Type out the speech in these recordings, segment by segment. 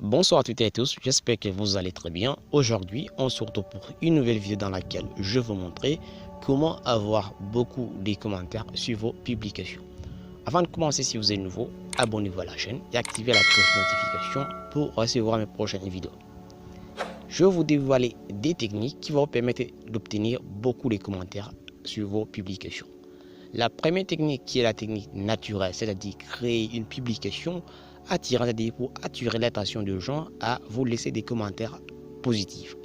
Bonsoir à toutes et à tous, j'espère que vous allez très bien. Aujourd'hui, on se retrouve pour une nouvelle vidéo dans laquelle je vais vous montrer comment avoir beaucoup de commentaires sur vos publications. Avant de commencer, si vous êtes nouveau, abonnez-vous à la chaîne et activez la cloche de notification pour recevoir mes prochaines vidéos. Je vais vous dévoiler des techniques qui vont vous permettre d'obtenir beaucoup de commentaires sur vos publications. La première technique qui est la technique naturelle, c'est-à-dire créer une publication attirant, c'est-à-dire pour attirer l'attention des gens à vous laisser des commentaires positifs.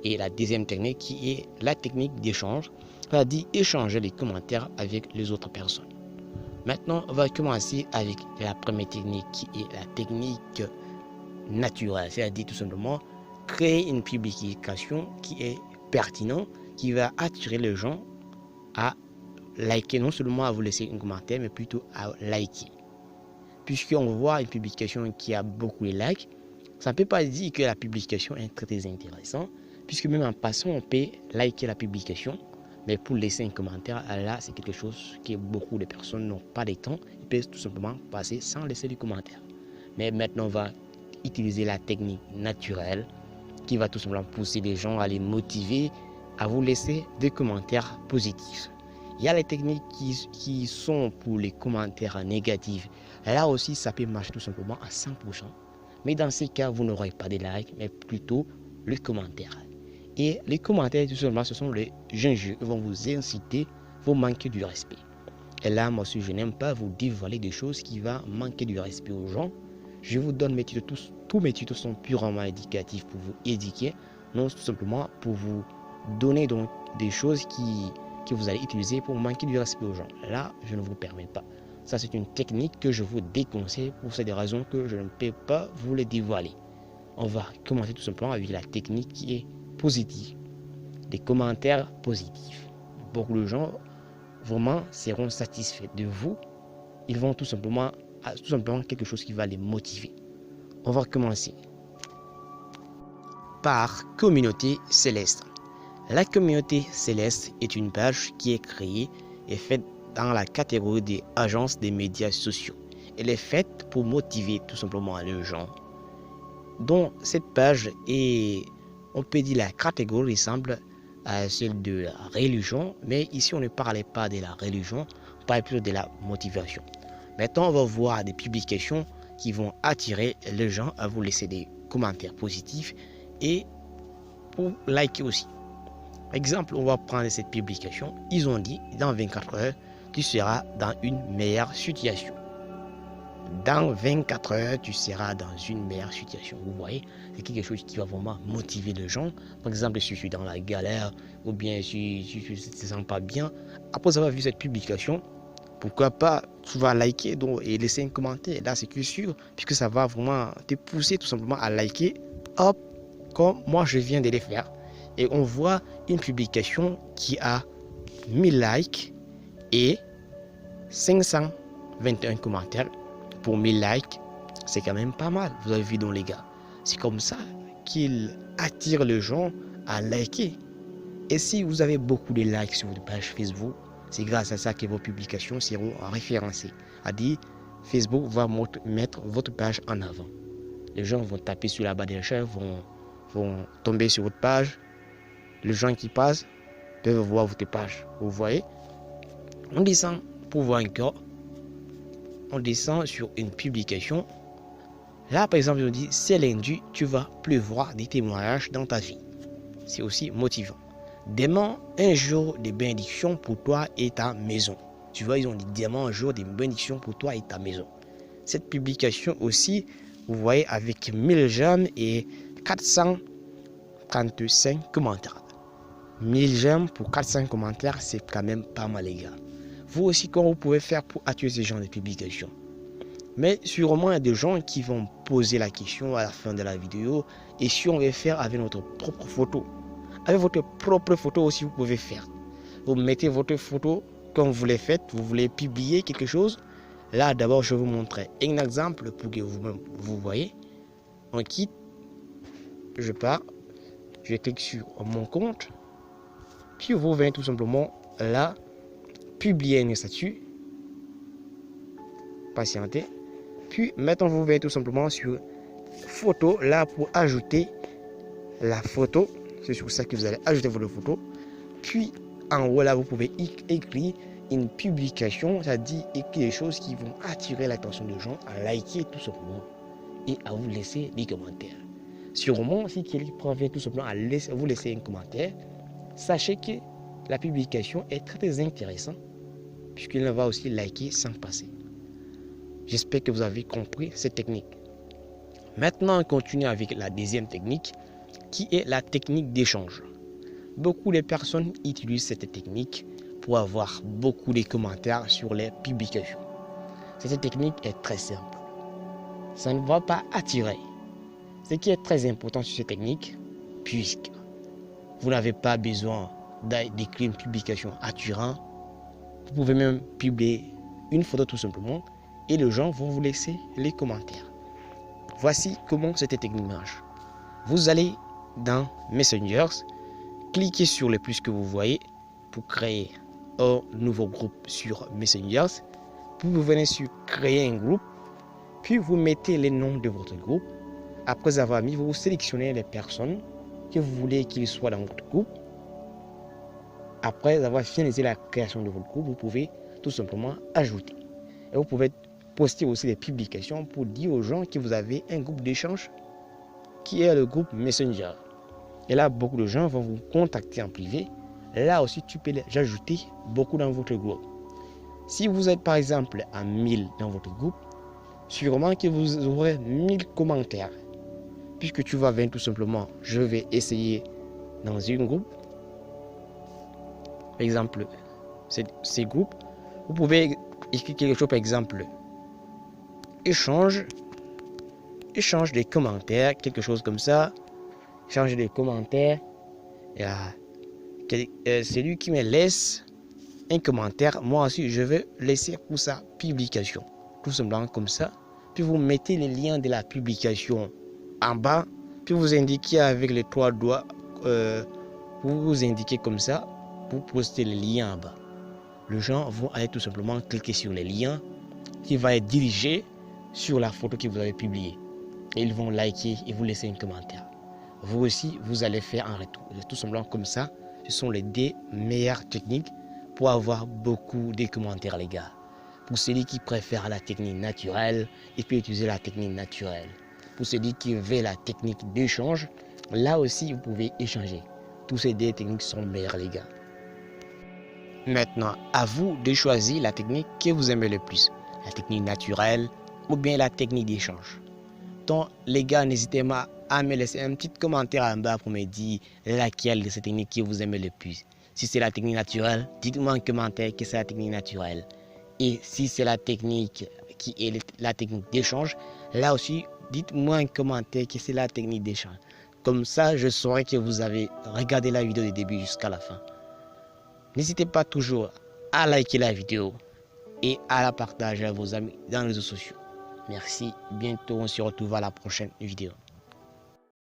Et la deuxième technique qui est la technique d'échange, c'est-à-dire échanger les commentaires avec les autres personnes. Maintenant, on va commencer avec la première technique qui est la technique naturelle, c'est-à-dire tout simplement créer une publication qui est pertinente, qui va attirer les gens à liker, non seulement à vous laisser un commentaire, mais plutôt à liker. Puisqu'on voit une publication qui a beaucoup de likes, ça ne peut pas dire que la publication est très intéressante, puisque même en passant, on peut liker la publication, mais pour laisser un commentaire, là, c'est quelque chose que beaucoup de personnes n'ont pas de temps, ils peuvent tout simplement passer sans laisser du commentaire. Mais maintenant, on va utiliser la technique naturelle qui va tout simplement pousser les gens à les motiver à vous laisser des commentaires positifs. Il y a les techniques qui sont pour les commentaires négatifs. Là aussi, ça peut marcher tout simplement à 100%. Mais dans ces cas, vous n'aurez pas de likes, mais plutôt les commentaires. Et les commentaires, tout simplement, ce sont les jeunes qui vont vous inciter, vous manquer du respect. Et là, moi aussi, je n'aime pas vous dévoiler des choses qui vont manquer du respect aux gens. Je vous donne mes titres, tous mes titres sont purement éducatifs pour vous éduquer, non tout simplement pour vous donner donc des choses que vous allez utiliser pour manquer du respect aux gens. Là, je ne vous permets pas. Ça, c'est une technique que je vous déconseille pour ces raisons que je ne peux pas vous les dévoiler. On va commencer tout simplement avec la technique qui est positive. Des commentaires positifs. Beaucoup de gens vraiment seront satisfaits de vous. Ils vont tout simplement quelque chose qui va les motiver. On va commencer par Communauté Céleste. La Communauté Céleste est une page qui est créée et faite dans la catégorie des agences des médias sociaux. Elle est faite pour motiver tout simplement les gens. Donc cette page est, on peut dire, la catégorie ressemble à celle de la religion, mais ici on ne parlait pas de la religion, on parlait plutôt de la motivation. Maintenant on va voir des publications qui vont attirer les gens à vous laisser des commentaires positifs et pour liker aussi. Exemple, on va prendre cette publication. Ils ont dit, dans 24 heures, tu seras dans une meilleure situation. Dans 24 heures, tu seras dans une meilleure situation. Vous voyez, c'est quelque chose qui va vraiment motiver les gens. Par exemple, si je suis dans la galère, ou bien si je ne me sens pas bien, après avoir vu cette publication, pourquoi pas, tu vas liker et laisser un commentaire. Là, c'est que sûr, puisque ça va vraiment te pousser tout simplement à liker. Hop, comme moi, je viens de les faire. Et on voit une publication qui a 1000 likes et 521 commentaires. Pour 1000 likes, c'est quand même pas mal. Vous avez vu donc les gars. C'est comme ça qu'il attire les gens à liker. Et si vous avez beaucoup de likes sur votre page Facebook, c'est grâce à ça que vos publications seront référencées. C'est-à-dire, Facebook va mettre votre page en avant. Les gens vont taper sur la barre de recherche, vont tomber sur votre page. Les gens qui passent peuvent voir votre page. Vous voyez, on descend pour voir encore. On descend sur une publication. Là, par exemple, on dit c'est lundi, tu vas plus voir des témoignages dans ta vie. C'est aussi motivant. Demain, un jour de bénédiction pour toi et ta maison. Tu vois, ils ont dit demain, un jour de bénédiction pour toi et ta maison. Cette publication aussi, vous voyez, avec 1000 j'aime et 435 commentaires. 1000 j'aime pour 400 commentaires, c'est quand même pas mal, les gars. Vous aussi, comment vous pouvez faire pour attirer ces gens de publications. Mais sûrement, il y a des gens qui vont poser la question à la fin de la vidéo. Et si on veut faire avec notre propre photo, avec votre propre photo aussi, vous pouvez faire. Vous mettez votre photo comme vous le faites, vous voulez publier quelque chose. Là, d'abord, je vais vous montrer un exemple pour que vous-même vous voyez. On quitte, je pars, je clique sur mon compte. Puis vous venez tout simplement là, publier un statut, patienter. Puis maintenant vous venez tout simplement sur photo là pour ajouter la photo. C'est sur ça que vous allez ajouter votre photo. Puis en haut là, vous pouvez écrire une publication, c'est-à-dire écrire des choses qui vont attirer l'attention des gens à liker tout simplement et à vous laisser des commentaires. Sûrement, si quelqu'un parvient tout simplement à vous laisser un commentaire, sachez que la publication est très intéressante puisqu'il va aussi liker sans passer. J'espère que vous avez compris cette technique. Maintenant, on continue avec la deuxième technique qui est la technique d'échange. Beaucoup de personnes utilisent cette technique pour avoir beaucoup de commentaires sur les publications. Cette technique est très simple. Ça ne va pas attirer. Ce qui est très important sur cette technique, puisque vous n'avez pas besoin d'écrire une publication attirante, vous pouvez même publier une photo tout simplement et les gens vont vous laisser les commentaires. Voici comment cette technique marche. Vous allez dans Messenger, cliquez sur le plus que vous voyez pour créer un nouveau groupe sur Messenger. Puis vous venez sur créer un groupe, puis vous mettez les noms de votre groupe. Après avoir mis, vous sélectionnez les personnes que vous voulez qu'ils soient dans votre groupe. Après avoir finalisé la création de votre groupe, vous pouvez tout simplement ajouter. Et vous pouvez poster aussi des publications pour dire aux gens que vous avez un groupe d'échange qui est le groupe Messenger. Et là, beaucoup de gens vont vous contacter en privé. Là aussi, tu peux les ajouter beaucoup dans votre groupe. Si vous êtes par exemple à 1000 dans votre groupe, sûrement que vous aurez 1000 commentaires. Puisque tu vas venir tout simplement, je vais essayer dans un groupe. Par exemple, ces groupes, vous pouvez écrire quelque chose, par exemple, échange des commentaires, quelque chose comme ça. Échange des commentaires. Celui qui me laisse un commentaire, moi aussi, je vais laisser pour sa publication. Tout simplement comme ça. Puis vous mettez les liens de la publication en bas, puis vous indiquez avec les trois doigts, vous indiquez comme ça, pour poster les liens en bas. Les gens vont aller tout simplement cliquer sur les liens qui va être dirigé sur la photo que vous avez publiée. Et ils vont liker et vous laisser un commentaire. Vous aussi, vous allez faire un retour. Tout simplement comme ça, ce sont les deux meilleures techniques pour avoir beaucoup de commentaires, les gars. Pour celui qui préfère la technique naturelle, il peut utiliser la technique naturelle. Pour celui qui veut la technique d'échange, là aussi, vous pouvez échanger. Tous ces deux techniques sont meilleures, les gars. Maintenant, à vous de choisir la technique que vous aimez le plus. La technique naturelle ou bien la technique d'échange. Donc, les gars, n'hésitez pas à me laisser un petit commentaire en bas pour me dire laquelle de ces techniques que vous aimez le plus. Si c'est la technique naturelle, dites-moi en commentaire que c'est la technique naturelle. Et si c'est la technique qui est la technique d'échange, là aussi, dites-moi en commentaire que c'est la technique d'échange. Comme ça, je saurai que vous avez regardé la vidéo du début jusqu'à la fin. N'hésitez pas toujours à liker la vidéo et à la partager à vos amis dans les réseaux sociaux. Merci, bientôt on se retrouve à la prochaine vidéo.